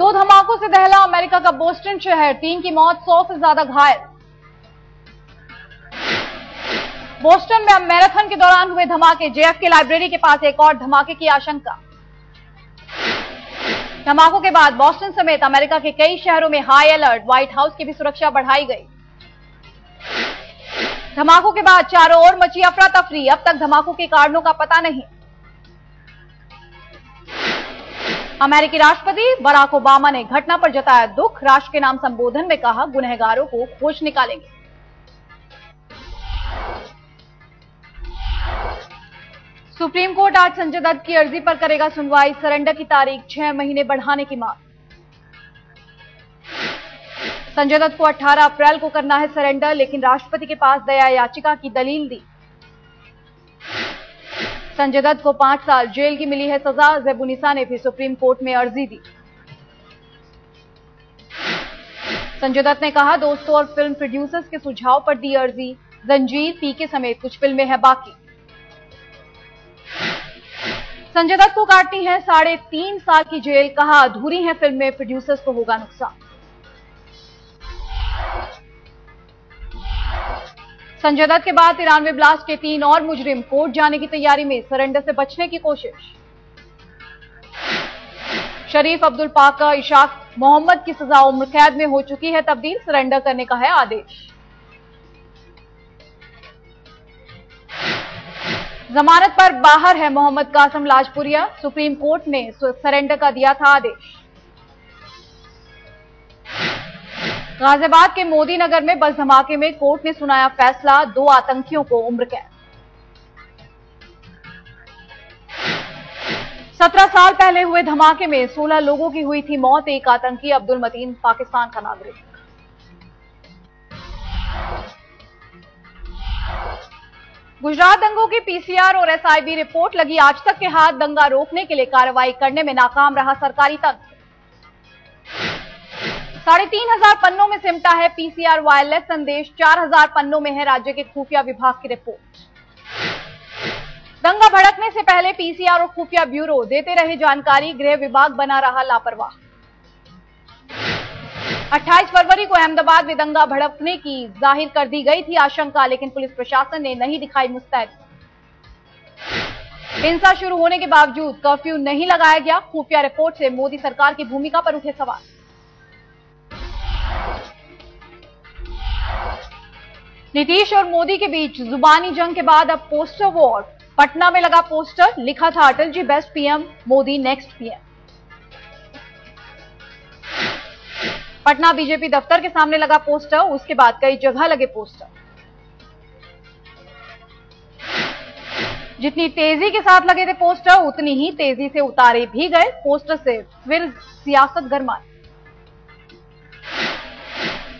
दो धमाकों से दहला अमेरिका का बोस्टन शहर, 3 की मौत, 100 से ज्यादा घायल। बोस्टन में अब मैराथन के दौरान हुए धमाके, जेएफके लाइब्रेरी के पास एक और धमाके की आशंका। धमाकों के बाद बोस्टन समेत अमेरिका के कई शहरों में हाई अलर्ट, व्हाइट हाउस की भी सुरक्षा बढ़ाई गई। धमाकों के बाद चारों ओर मची अफरा तफरी, अब तक धमाकों के कारणों का पता नहीं। अमेरिकी राष्ट्रपति बराक ओबामा ने घटना पर जताया दुख, राष्ट्र के नाम संबोधन में कहा गुनहगारों को खोज निकालेंगे। सुप्रीम कोर्ट आज संजय दत्त की अर्जी पर करेगा सुनवाई, सरेंडर की तारीख 6 महीने बढ़ाने की मांग। संजय दत्त को 18 अप्रैल को करना है सरेंडर, लेकिन राष्ट्रपति के पास दया याचिका की दलील दी। संजय दत्त को 5 साल जेल की मिली है सजा, ज़ेबुनिसा ने भी सुप्रीम कोर्ट में अर्जी दी। संजय दत्त ने कहा दोस्तों और फिल्म प्रोड्यूसर्स के सुझाव पर दी अर्जी, जंजीर, पीके समेत कुछ फिल्में हैं बाकी। संजय दत्त को काटनी है 3.5 साल की जेल, कहा अधूरी है फिल्में, प्रोड्यूसर्स को होगा नुकसान। संजय दत्त के बाद 93 ब्लास्ट के 3 और मुजरिम कोर्ट जाने की तैयारी में, सरेंडर से बचने की कोशिश। शरीफ, अब्दुल पाका, इशाक मोहम्मद की सजा उम्र कैद में हो चुकी है तब्दील, सरेंडर करने का है आदेश। जमानत पर बाहर है मोहम्मद कासम लाजपुरिया, सुप्रीम कोर्ट ने सरेंडर का दिया था आदेश। गाजियाबाद के मोदी नगर में बस धमाके में कोर्ट ने सुनाया फैसला, 2 आतंकियों को उम्र कैद। 17 साल पहले हुए धमाके में 16 लोगों की हुई थी मौत, एक आतंकी अब्दुल मतीन पाकिस्तान का नागरिक। गुजरात दंगों की पीसीआर और एसआईबी रिपोर्ट लगी आज तक के हाथ, दंगा रोकने के लिए कार्रवाई करने में नाकाम रहा सरकारी तंत्र। 3,500 पन्नों में सिमटा है पीसीआर वायरलेस संदेश, 4,000 पन्नों में है राज्य के खुफिया विभाग की रिपोर्ट। दंगा भड़कने से पहले पीसीआर और खुफिया ब्यूरो देते रहे जानकारी, गृह विभाग बना रहा लापरवाह। 28 फरवरी को अहमदाबाद में दंगा भड़कने की जाहिर कर दी गई थी आशंका, लेकिन पुलिस प्रशासन ने नहीं दिखाई मुस्तैदी। हिंसा शुरू होने के बावजूद कर्फ्यू नहीं लगाया गया, खुफिया रिपोर्ट से मोदी सरकार की भूमिका पर उठे सवाल। नीतीश और मोदी के बीच जुबानी जंग के बाद अब पोस्टर वॉर, पटना में लगा पोस्टर, लिखा था Atal ji best PM, Modi next PM. Patna BJP दफ्तर के सामने लगा पोस्टर, उसके बाद कई जगह लगे पोस्टर। जितनी तेजी के साथ लगे थे पोस्टर, उतनी ही तेजी से उतारे भी गए पोस्टर से फिर सियासत गरमाई।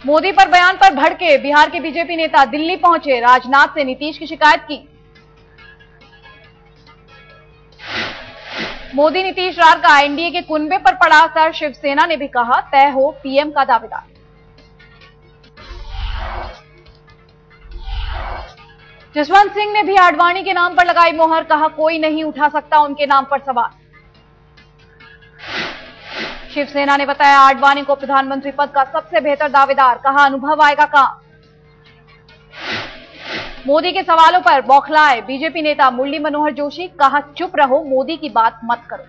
मोदी पर बयान पर भड़के बिहार के बीजेपी नेता, दिल्ली पहुंचे, राजनाथ से नीतीश की शिकायत की। मोदी नीतीश रार का एनडीए के कुनबे पर पड़ा असर, शिवसेना ने भी कहा तय हो पीएम का दावेदार। जसवंत सिंह ने भी आडवाणी के नाम पर लगाई मोहर, कहा कोई नहीं उठा सकता उनके नाम पर सवाल। शिवसेना ने बताया आडवाणी को प्रधानमंत्री पद का सबसे बेहतर दावेदार, कहा अनुभव आएगा काम। मोदी के सवालों पर बौखलाए बीजेपी नेता मुरली मनोहर जोशी, कहा चुप रहो, मोदी की बात मत करो।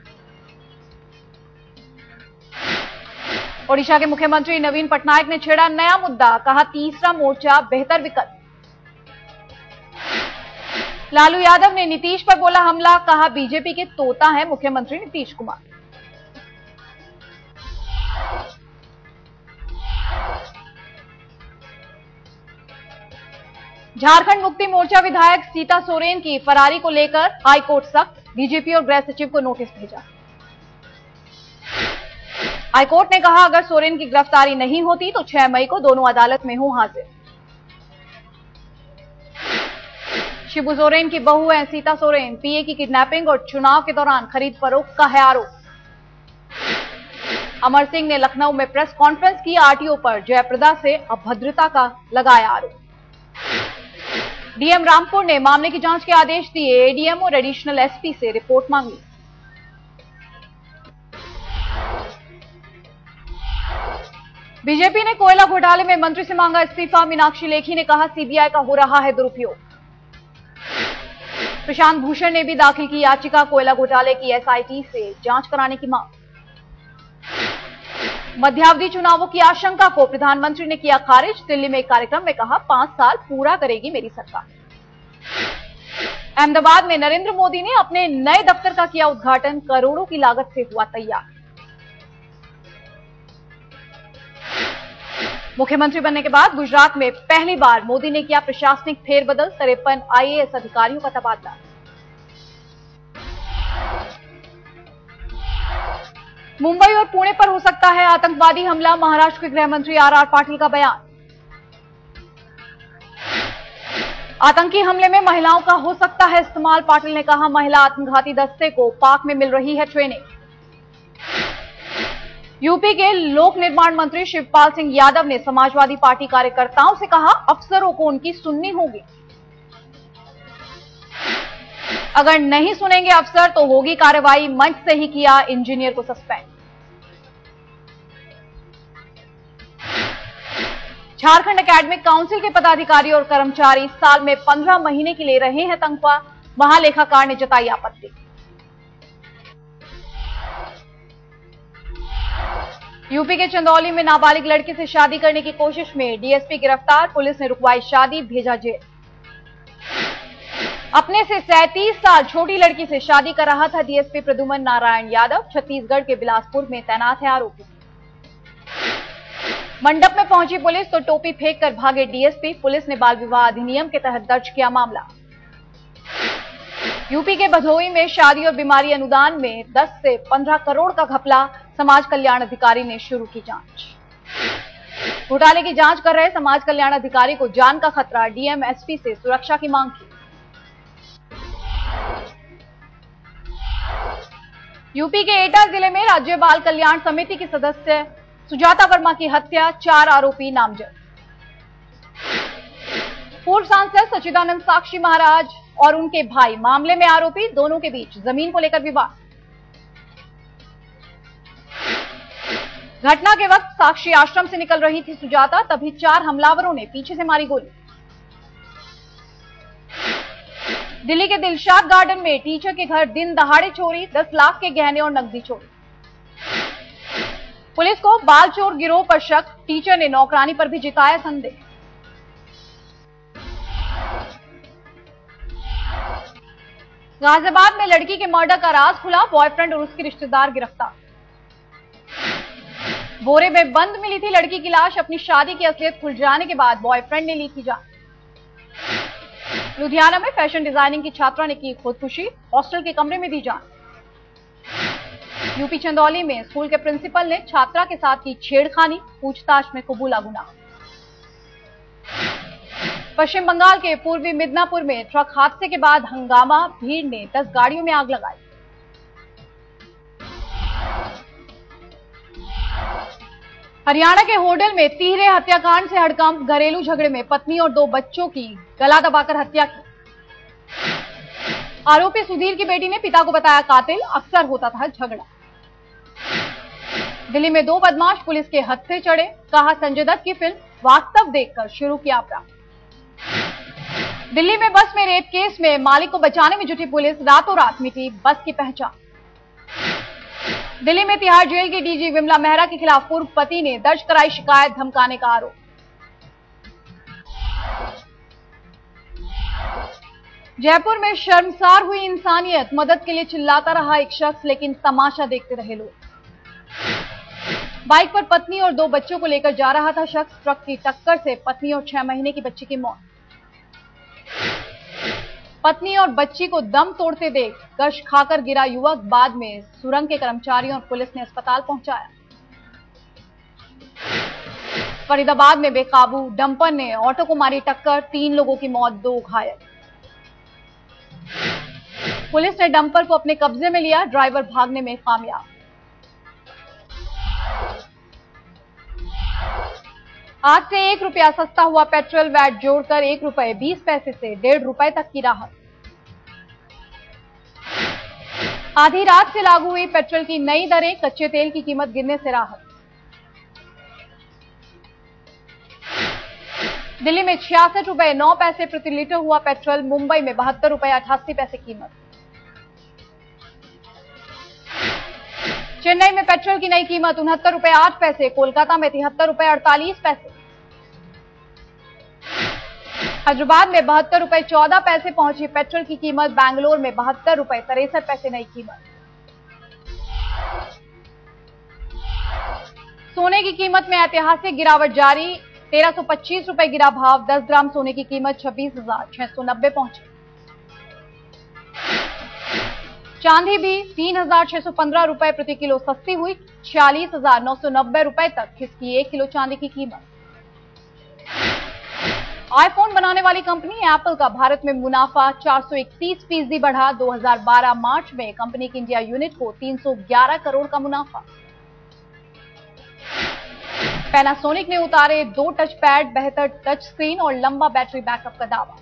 ओडिशा के मुख्यमंत्री नवीन पटनायक ने छेड़ा नया मुद्दा, कहा तीसरा मोर्चा बेहतर विकल्प। लालू यादव ने नीतीश पर बोला हमला, कहा बीजेपी के तोता है मुख्यमंत्री नीतीश कुमार। झारखंड मुक्ति मोर्चा विधायक सीता सोरेन की फरारी को लेकर हाईकोर्ट सख्त, डीजीपी और गृह सचिव को नोटिस भेजा। हाईकोर्ट ने कहा अगर सोरेन की गिरफ्तारी नहीं होती तो 6 मई को दोनों अदालत में हों हाजिर। शिबू सोरेन की बहू है सीता सोरेन, पीए की किडनैपिंग और चुनाव के दौरान खरीद फरोख्त का है आरोप। अमर सिंह ने लखनऊ में प्रेस कॉन्फ्रेंस की, आरटीओ पर जयप्रदा से अभद्रता का लगाया आरोप। डीएम रामपुर ने मामले की जांच के आदेश दिए, एडीएम और एडिशनल एसपी से रिपोर्ट मांगी। बीजेपी ने कोयला घोटाले में मंत्री से मांगा इस्तीफा। मीनाक्षी लेखी ने कहा सीबीआई का हो रहा है दुरुपयोग। प्रशांत भूषण ने भी दाखिल की याचिका, कोयला घोटाले की एसआईटी से जांच कराने की मांग। मध्यावधि चुनावों की आशंका को प्रधानमंत्री ने किया खारिज। दिल्ली में एक कार्यक्रम में कहा 5 साल पूरा करेगी मेरी सरकार। अहमदाबाद में नरेंद्र मोदी ने अपने नए दफ्तर का किया उद्घाटन, करोड़ों की लागत से हुआ तैयार। मुख्यमंत्री बनने के बाद गुजरात में पहली बार मोदी ने किया प्रशासनिक फेरबदल, 53 आईएएस अधिकारियों का तबादला। मुंबई और पुणे पर हो सकता है आतंकवादी हमला, महाराष्ट्र के गृह मंत्री आर पाटिल का बयान। आतंकी हमले में महिलाओं का हो सकता है इस्तेमाल, पाटिल ने कहा महिला आत्मघाती दस्ते को पाक में मिल रही है ट्रेनिंग। यूपी के लोक निर्माण मंत्री शिवपाल सिंह यादव ने समाजवादी पार्टी कार्यकर्ताओं से कहा अफसरों को उनकी सुननी होगी, अगर नहीं सुनेंगे अफसर तो होगी कार्रवाई। मंच से ही किया इंजीनियर को सस्पेंड। झारखंड एकेडमिक काउंसिल के पदाधिकारी और कर्मचारी साल में 15 महीने की ले रहे हैं तनख्वाह, महालेखाकार ने जताई आपत्ति। यूपी के चंदौली में नाबालिग लड़की से शादी करने की कोशिश में डीएसपी गिरफ्तार, पुलिस ने रुकवाई शादी, भेजा जेल। अपने से 37 साल छोटी लड़की से शादी कर रहा था डीएसपी प्रद्युमन नारायण यादव, छत्तीसगढ़ के बिलासपुर में तैनात है आरोपी। मंडप में पहुंची पुलिस तो टोपी फेंक कर भागे डीएसपी, पुलिस ने बाल विवाह अधिनियम के तहत दर्ज किया मामला। यूपी के भदोही में शादी और बीमारी अनुदान में 10 से 15 करोड़ का घपला, समाज कल्याण अधिकारी ने शुरू की जांच। घोटाले की जांच कर रहे समाज कल्याण अधिकारी को जान का खतरा, डीएम एसपी से सुरक्षा की मांग की। यूपी के एटा जिले में राज्य बाल कल्याण समिति की सदस्य सुजाता वर्मा की हत्या, 4 आरोपी नामजद। पूर्व सांसद सच्चिदानंद साक्षी महाराज और उनके भाई मामले में आरोपी, दोनों के बीच जमीन को लेकर विवाद। घटना के वक्त साक्षी आश्रम से निकल रही थी सुजाता, तभी 4 हमलावरों ने पीछे से मारी गोली। दिल्ली के दिलशाद गार्डन में टीचर के घर दिन दहाड़े चोरी, 10 लाख के गहने और नकदी चोरी। पुलिस को बाल चोर गिरोह पर शक, टीचर ने नौकरानी पर भी जताया संदेह। गाजियाबाद में लड़की के मर्डर का राज खुला, बॉयफ्रेंड और उसके रिश्तेदार गिरफ्तार। बोरे में बंद मिली थी लड़की की लाश, अपनी शादी की असलियत खुल जाने के बाद बॉयफ्रेंड ने ली थी जान। लुधियाना में फैशन डिजाइनिंग की छात्रा ने की खुदकुशी, हॉस्टल के कमरे में दी जान। यूपी चंदौली में स्कूल के प्रिंसिपल ने छात्रा के साथ की छेड़खानी, पूछताछ में कबूला गुनाह। पश्चिम बंगाल के पूर्वी मिदनापुर में ट्रक हादसे के बाद हंगामा, भीड़ ने 10 गाड़ियों में आग लगाई। हरियाणा के होडल में तिहरे हत्याकांड से हड़कंप, घरेलू झगड़े में पत्नी और 2 बच्चों की गला दबाकर हत्या की। आरोपी सुधीर की बेटी ने पिता को बताया कातिल, अक्सर होता था झगड़ा। दिल्ली में 2 बदमाश पुलिस के हत्थे चढ़े, कहा संजय दत्त की फिल्म वास्तव देखकर शुरू किया अपराध। दिल्ली में बस में रेप केस में मालिक को बचाने में जुटी पुलिस, रातों रात मिटी बस की पहचान। दिल्ली में तिहाड़ जेल की डीजी विमला मेहरा के खिलाफ पूर्व पति ने दर्ज कराई शिकायत, धमकाने का आरोप। जयपुर में शर्मसार हुई इंसानियत, मदद के लिए चिल्लाता रहा एक शख्स, लेकिन तमाशा देखते रहे लोग। बाइक पर पत्नी और 2 बच्चों को लेकर जा रहा था शख्स, ट्रक की टक्कर से पत्नी और 6 महीने की बच्ची की मौत। पत्नी और बच्ची को दम तोड़ते देख गश खाकर गिरा युवक, बाद में सुरंग के कर्मचारियों और पुलिस ने अस्पताल पहुंचाया। फरीदाबाद में बेकाबू डंपर ने ऑटो को मारी टक्कर, 3 लोगों की मौत, 2 घायल। पुलिस ने डंपर को अपने कब्जे में लिया, ड्राइवर भागने में कामयाब। आज से 1 रुपया सस्ता हुआ पेट्रोल, वैट जोड़कर 1 रुपये 20 पैसे से 1.5 रुपए तक की राहत। आधी रात से लागू हुई पेट्रोल की नई दरें, कच्चे तेल की कीमत गिरने से राहत। दिल्ली में 66 रुपए 9 पैसे प्रति लीटर हुआ पेट्रोल, मुंबई में 72 रुपए 88 पैसे कीमत। चेन्नई में पेट्रोल की नई कीमत 69 रुपए 8 पैसे, कोलकाता में 73 रुपए 48 पैसे, हैदराबाद में 72 रुपए 14 पैसे पहुंची पेट्रोल की कीमत, बैंगलोर में 72 रुपए 63 पैसे नई कीमत। सोने की कीमत में ऐतिहासिक गिरावट जारी, 1325 रुपए गिरा भाव, 10 ग्राम सोने की कीमत 26,690 पहुंची। चांदी भी 3,615 रुपए प्रति किलो सस्ती हुई, 46,990 रुपए तक खिसकी 1 किलो चांदी की कीमत। आईफोन बनाने वाली कंपनी एप्पल का भारत में मुनाफा 431% बढ़ा, 2012 मार्च में कंपनी की इंडिया यूनिट को 311 करोड़ का मुनाफा। पैनासोनिक ने उतारे 2 टच पैड, बेहतर टच स्क्रीन और लंबा बैटरी बैकअप का दावा।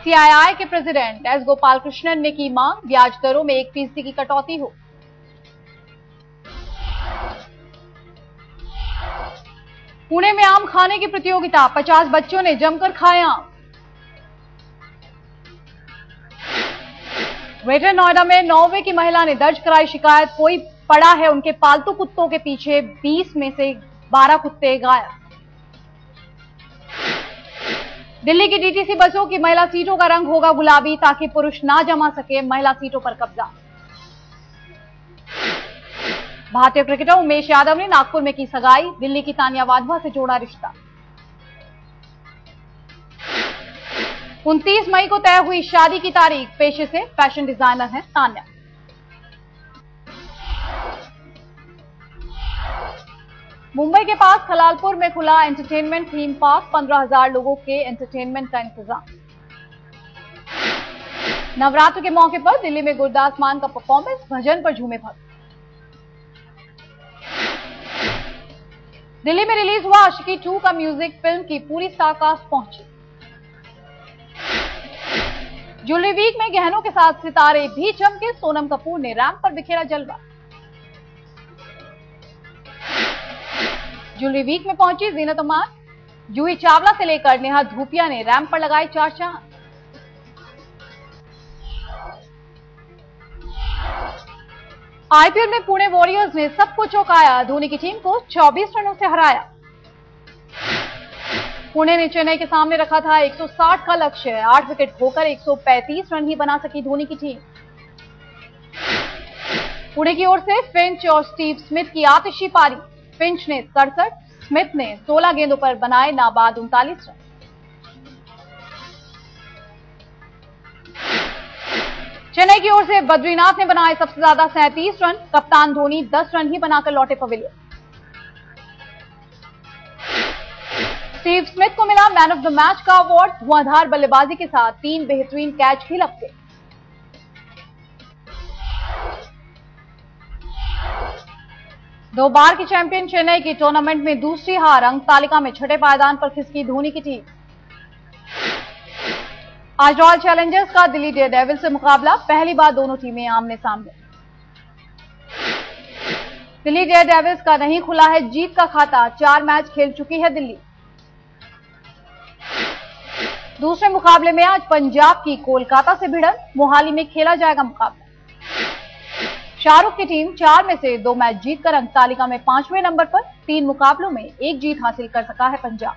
सीआईआई के प्रेसिडेंट एस गोपालकृष्णन ने की मांग, ब्याज दरों में 1% की कटौती हो। पुणे में आम खाने की प्रतियोगिता, 50 बच्चों ने जमकर खाए आम। ग्रेटर नोएडा में 9वीं की महिला ने दर्ज कराई शिकायत, कोई पड़ा है उनके पालतू कुत्तों के पीछे, 20 में से 12 कुत्ते गायब। दिल्ली की डीटीसी बसों की महिला सीटों का रंग होगा गुलाबी ताकि पुरुष ना जमा सके, महिला सीटों पर कब्जा। भारतीय क्रिकेटर उमेश यादव ने नागपुर में की सगाई, दिल्ली की तानिया वाधवा से जोड़ा रिश्ता। 29 मई को तय हुई शादी की तारीख, पेशे से फैशन डिजाइनर हैं तान्या। मुंबई के पास खलालपुर में खुला एंटरटेनमेंट थीम पार्क, 15,000 लोगों के एंटरटेनमेंट का इंतजाम। नवरात्र के मौके पर दिल्ली में गुरदास मान का परफॉर्मेंस, भजन पर झूमे भक्त। दिल्ली में रिलीज हुआ आशिकी 2 का म्यूजिक, फिल्म की पूरी स्टारकास्ट पहुंची। ज्वेलरी वीक में गहनों के साथ सितारे भी चमके, सोनम कपूर ने रैंप पर बिखेरा जलवा। ज्वेलरी वीक में पहुंची जीनत अमान, जूही चावला से लेकर नेहा धूपिया ने रैंप पर लगाई 4 चांद। आईपीएल में पुणे वॉरियर्स ने सबको चौंकाया, धोनी की टीम को 24 रनों से हराया। पुणे ने चेन्नई के सामने रखा था 160 का लक्ष्य, 8 विकेट खोकर 135 रन ही बना सकी धोनी की टीम। पुणे की ओर से फिंच और स्टीव स्मिथ की आतिशी पारी, फिंच ने 67, स्मिथ ने 16 गेंदों पर बनाए नाबाद 39 रन। चेन्नई की ओर से बद्रीनाथ ने बनाए सबसे ज्यादा 37 रन, कप्तान धोनी 10 रन ही बनाकर लौटे पवेलियन। स्टीव स्मिथ को मिला मैन ऑफ द मैच का अवार्ड, धुआंधार बल्लेबाजी के साथ 3 बेहतरीन कैच भी लपके। दो बार की चैंपियन चेन्नई की टूर्नामेंट में दूसरी हार, अंक तालिका में छठे पायदान पर खिसकी धोनी की टीम। आज रॉयल चैलेंजर्स का दिल्ली डेयरडेविल से मुकाबला, पहली बार दोनों टीमें आमने सामने। दिल्ली डेयरडेविल्स का नहीं खुला है जीत का खाता, 4 मैच खेल चुकी है दिल्ली। दूसरे मुकाबले में आज पंजाब की कोलकाता से भिड़ंत, मोहाली में खेला जाएगा मुकाबला। शाहरुख की टीम 4 में से 2 मैच जीतकर अंक तालिका में 5वें नंबर पर, 3 मुकाबलों में 1 जीत हासिल कर सका है पंजाब।